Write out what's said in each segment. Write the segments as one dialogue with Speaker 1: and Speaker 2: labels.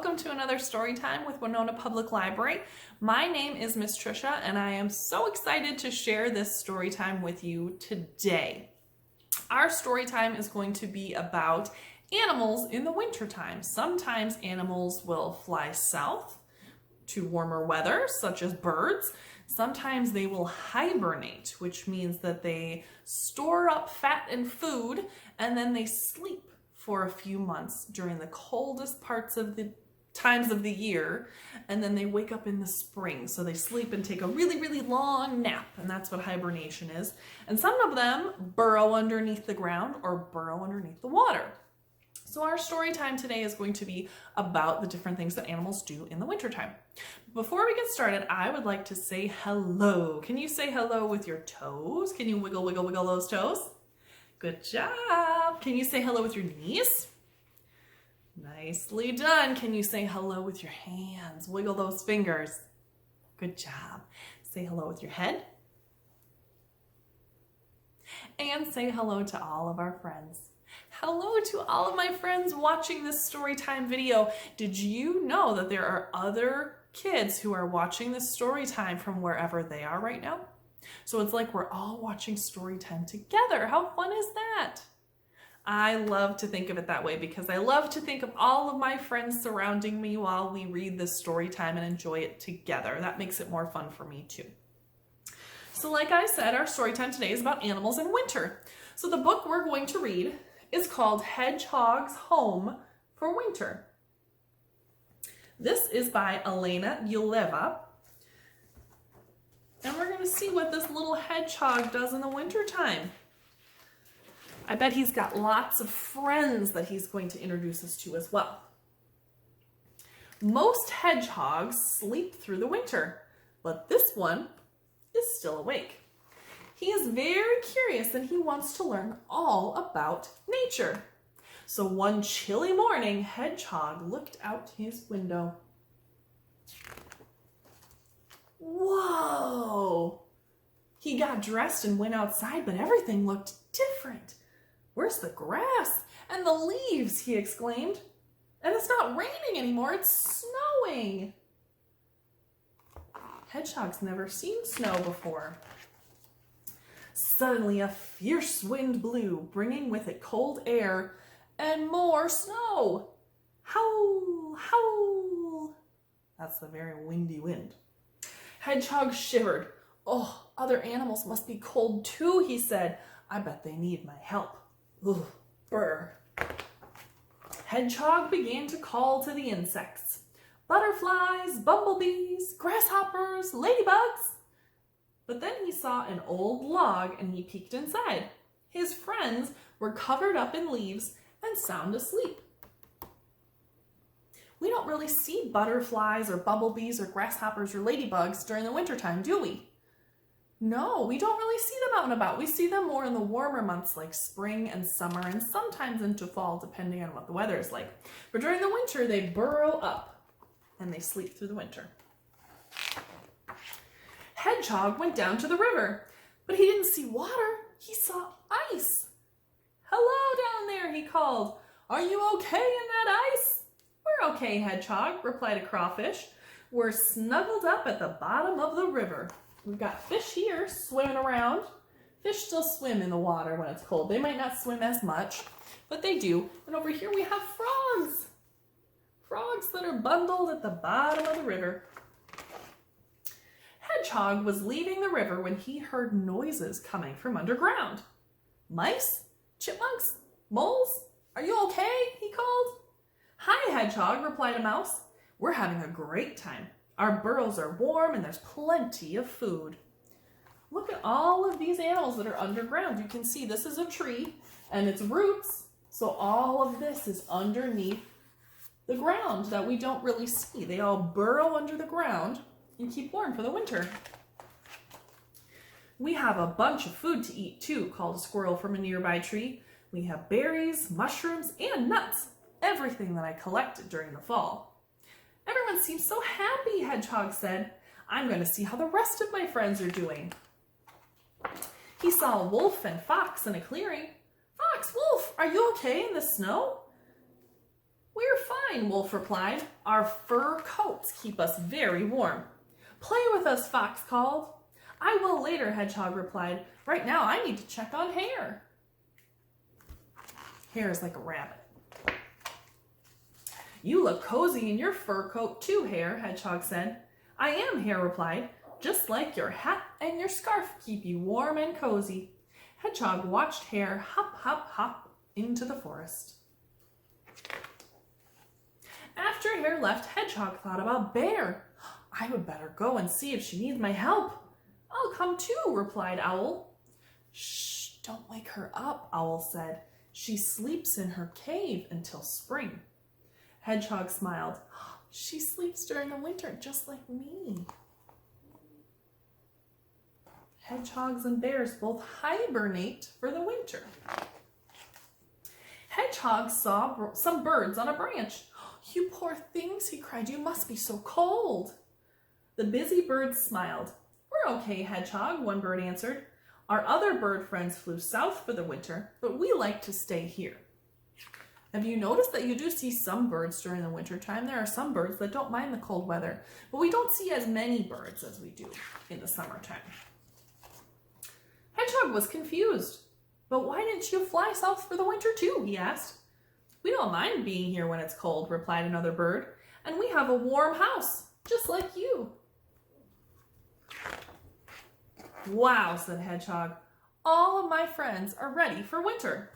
Speaker 1: Welcome to another story time with Winona Public Library. My name is Miss Trisha and I am so excited to share this story time with you today. Our story time is going to be about animals in the wintertime. Sometimes animals will fly south to warmer weather, such as birds. Sometimes they will hibernate, which means that they store up fat and food and then they sleep for a few months during the coldest parts of the times of the year, and then they wake up in the spring. So they sleep and take a really long nap, and that's what hibernation is. And some of them burrow underneath the ground or burrow underneath the water. So our story time today is going to be about the different things that animals do in the wintertime. Before we get started, I would like to say hello. Can you say hello with your toes? Can you wiggle those toes? Good job. Can you say hello with your knees? Nicely done. Can you say hello with your hands? Wiggle those fingers. Good job. Say hello with your head. And say hello to all of our friends. Hello to all of my friends watching this story time video. Did you know that there are other kids who are watching this story time from wherever they are right now? So it's like we're all watching story time together. How fun is that? I love to think of it that way because I love to think of all of my friends surrounding me while we read this story time and enjoy it together. That makes it more fun for me too. So like I said, our story time today is about animals in winter. So the book we're going to read is called Hedgehog's Home for Winter. This is by Elena Yuleva. And we're going to see what this little hedgehog does in the wintertime. I bet he's got lots of friends that he's going to introduce us to as well. Most hedgehogs sleep through the winter, but this one is still awake. He is very curious and he wants to learn all about nature. So one chilly morning, Hedgehog looked out his window. Whoa! He got dressed and went outside, but everything looked different. Where's the grass and the leaves? He exclaimed. And it's not raining anymore, it's snowing. Hedgehog's never seen snow before. Suddenly a fierce wind blew, bringing with it cold air and more snow. Howl, howl. That's the very windy wind. Hedgehog shivered. Oh, other animals must be cold too, he said. I bet they need my help. Ugh, brr. Hedgehog began to call to the insects. Butterflies, bumblebees, grasshoppers, ladybugs. But then he saw an old log and he peeked inside. His friends were covered up in leaves and sound asleep. We don't really see butterflies or bumblebees or grasshoppers or ladybugs during the wintertime, do we? No, we don't really see them out and about. We see them more in the warmer months like spring and summer and sometimes into fall depending on what the weather is like. But during the winter, they burrow up and they sleep through the winter. Hedgehog went down to the river, but he didn't see water. He saw ice. Hello down there, he called. Are you okay in that ice? We're okay, Hedgehog, replied a crawfish. We're snuggled up at the bottom of the river. We've got fish here swimming around. Fish still swim in the water when it's cold. They might not swim as much, but they do. And over here we have frogs. Frogs that are bundled at the bottom of the river. Hedgehog was leaving the river when he heard noises coming from underground. Mice? Chipmunks? Moles? Are you okay? He called. Hi, Hedgehog, replied a mouse. We're having a great time. Our burrows are warm and there's plenty of food. Look at all of these animals that are underground. You can see this is a tree and its roots. So all of this is underneath the ground that we don't really see. They all burrow under the ground and keep warm for the winter. We have a bunch of food to eat too, called a squirrel from a nearby tree. We have berries, mushrooms, and nuts. Everything that I collected during the fall. Everyone seems so happy, Hedgehog said. I'm going to see how the rest of my friends are doing. He saw a wolf and fox in a clearing. Fox, wolf, are you okay in the snow? We're Fine, Wolf replied. Our fur coats keep us very warm. Play with us, Fox called. I will later, Hedgehog replied. Right now I need to check on Hare. Hare is like a rabbit. You look cozy in your fur coat too, Hare, Hedgehog said. I am, Hare replied. Just like your hat and your scarf keep you warm and cozy. Hedgehog watched Hare hop, hop, hop into the forest. After Hare left, Hedgehog thought about Bear. I would better go and see if she needs my help. I'll come too, replied Owl. Shh, don't wake her up, Owl said. She sleeps in her cave until spring. Hedgehog smiled. She sleeps during the winter just like me. Hedgehogs and bears both hibernate for the winter. Hedgehog saw some birds on a branch. You poor things, he cried. You must be so cold. The busy birds smiled. We're okay, Hedgehog, one bird answered. Our other bird friends flew south for the winter, but we like to stay here. Have you noticed that you do see some birds during the winter time? There are some birds that don't mind the cold weather, but we don't see as many birds as we do in the summertime. Hedgehog was confused. But why didn't you fly south for the winter too? He asked. We don't mind being here when it's cold, replied another bird, and we have a warm house, just like you. Wow, said Hedgehog. All of my friends are ready for winter.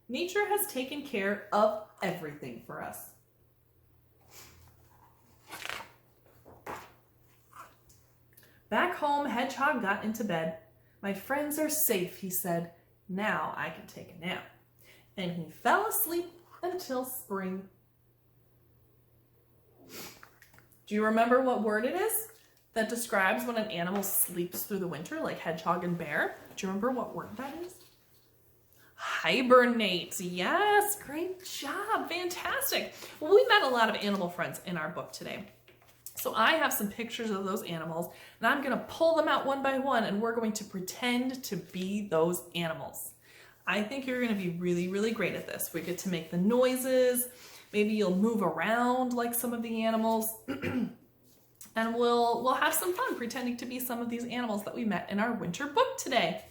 Speaker 1: Nature has taken care of everything for us. Back home, Hedgehog got into bed. My friends are safe, he said. Now I can take a nap. And he fell asleep until spring. Do you remember what word it is that describes when an animal sleeps through the winter, like Hedgehog and Bear? Do you remember what word that is? Hibernate. Yes, great job. Fantastic. Well, we met a lot of animal friends in our book today. So I have some pictures of those animals, and I'm going to pull them out one by one, and we're going to pretend to be those animals. I think you're going to be really, really great at this. We get to make the noises. Maybe you'll move around like some of the animals. And we'll have some fun pretending to be some of these animals that we met in our winter book today.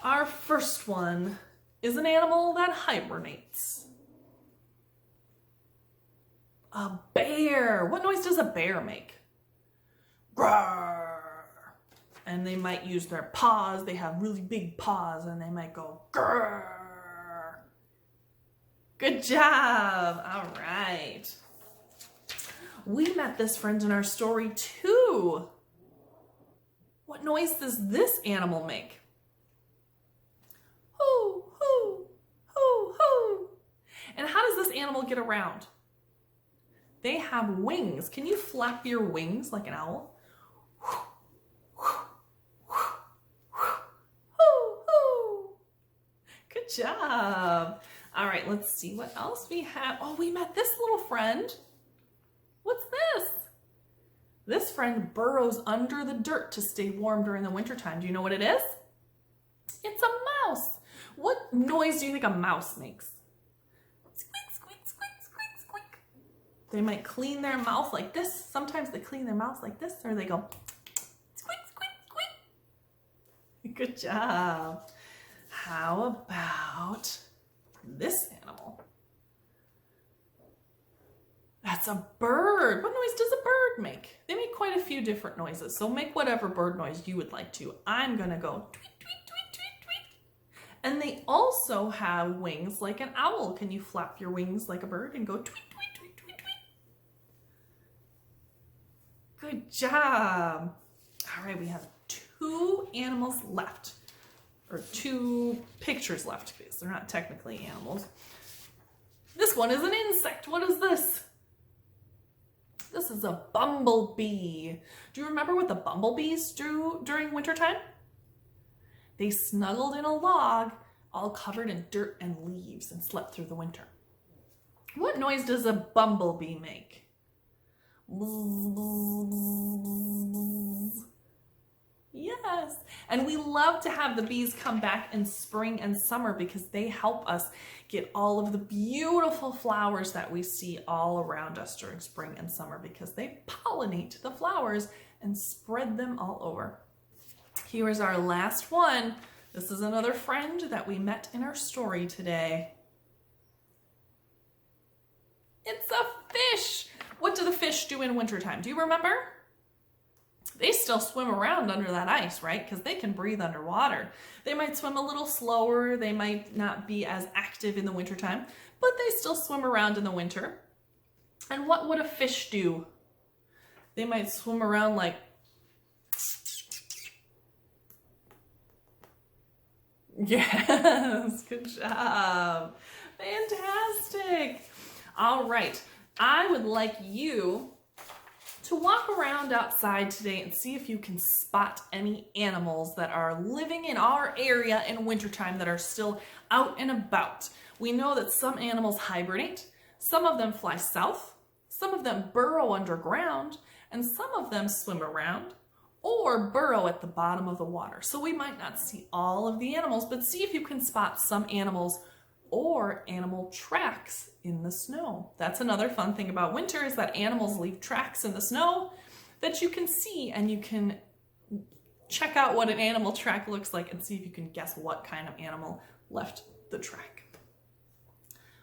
Speaker 1: Our first one is an animal that hibernates. A bear. What noise does a bear make? Grrr. And they might use their paws. They have really big paws and they might go grrr. Good job. All right. We met this friend in our story too. What noise does this animal make? Hoo, hoo, hoo, hoo. And how does this animal get around? They have wings. Can you flap your wings like an owl? Good job. All right, let's see what else we have. Oh, we met this little friend. What's this? This friend burrows under the dirt to stay warm during the wintertime. Do you know what it is? It's a mouse. What noise do you think a mouse makes? Squeak, squeak, squeak, squeak, squeak. They might clean their mouth like this. Sometimes they clean their mouth like this, or they go squeak, squeak, squeak. Good job. How about this animal? That's a bird. What noise does a bird make? They make quite a few different noises, so make whatever bird noise you would like to. I'm gonna go tweet, tweet, tweet, tweet, tweet. And they also have wings like an owl. Can you flap your wings like a bird and go tweet, tweet, tweet, tweet, tweet? Good job. All right, we have 2 animals left, or 2 pictures left because they're not technically animals. This one is an insect. What is this? This is a bumblebee. Do you remember what the bumblebees do during wintertime? They snuggled in a log, all covered in dirt and leaves, and slept through the winter. What noise does a bumblebee make? Yes, and we love to have the bees come back in spring and summer because they help us get all of the beautiful flowers that we see all around us during spring and summer because they pollinate the flowers and spread them all over. Here is our last one. This is another friend that we met in our story today. It's a fish. What do the fish do in wintertime? Do you remember? They still swim around under that ice, right? Because they can breathe underwater. They might swim a little slower. They might not be as active in the wintertime, but they still swim around in the winter. And what would a fish do? They might swim around like, yes, good job. Fantastic. All right, I would like you to walk around outside today and see if you can spot any animals that are living in our area in wintertime that are still out and about. We know that some animals hibernate, some of them fly south, some of them burrow underground, and some of them swim around or burrow at the bottom of the water. So we might not see all of the animals, but see if you can spot some animals or animal tracks in the snow. That's another fun thing about winter is that animals leave tracks in the snow that you can see, and you can check out what an animal track looks like and see if you can guess what kind of animal left the track.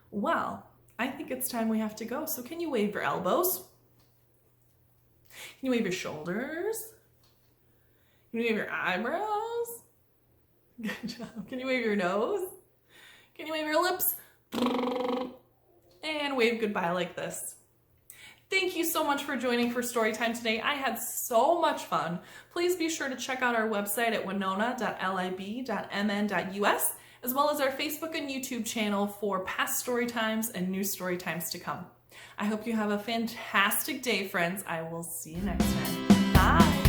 Speaker 1: Well, I think it's time we have to go. So can you wave your elbows? Can you wave your shoulders? Can you wave your eyebrows? Good job. Can you wave your nose? Can you wave your lips? And wave goodbye like this. Thank you so much for joining for Storytime today. I had so much fun. Please be sure to check out our website at winona.lib.mn.us, as well as our Facebook and YouTube channel for past story times and new story times to come. I hope you have a fantastic day, friends. I will see you next time. Bye.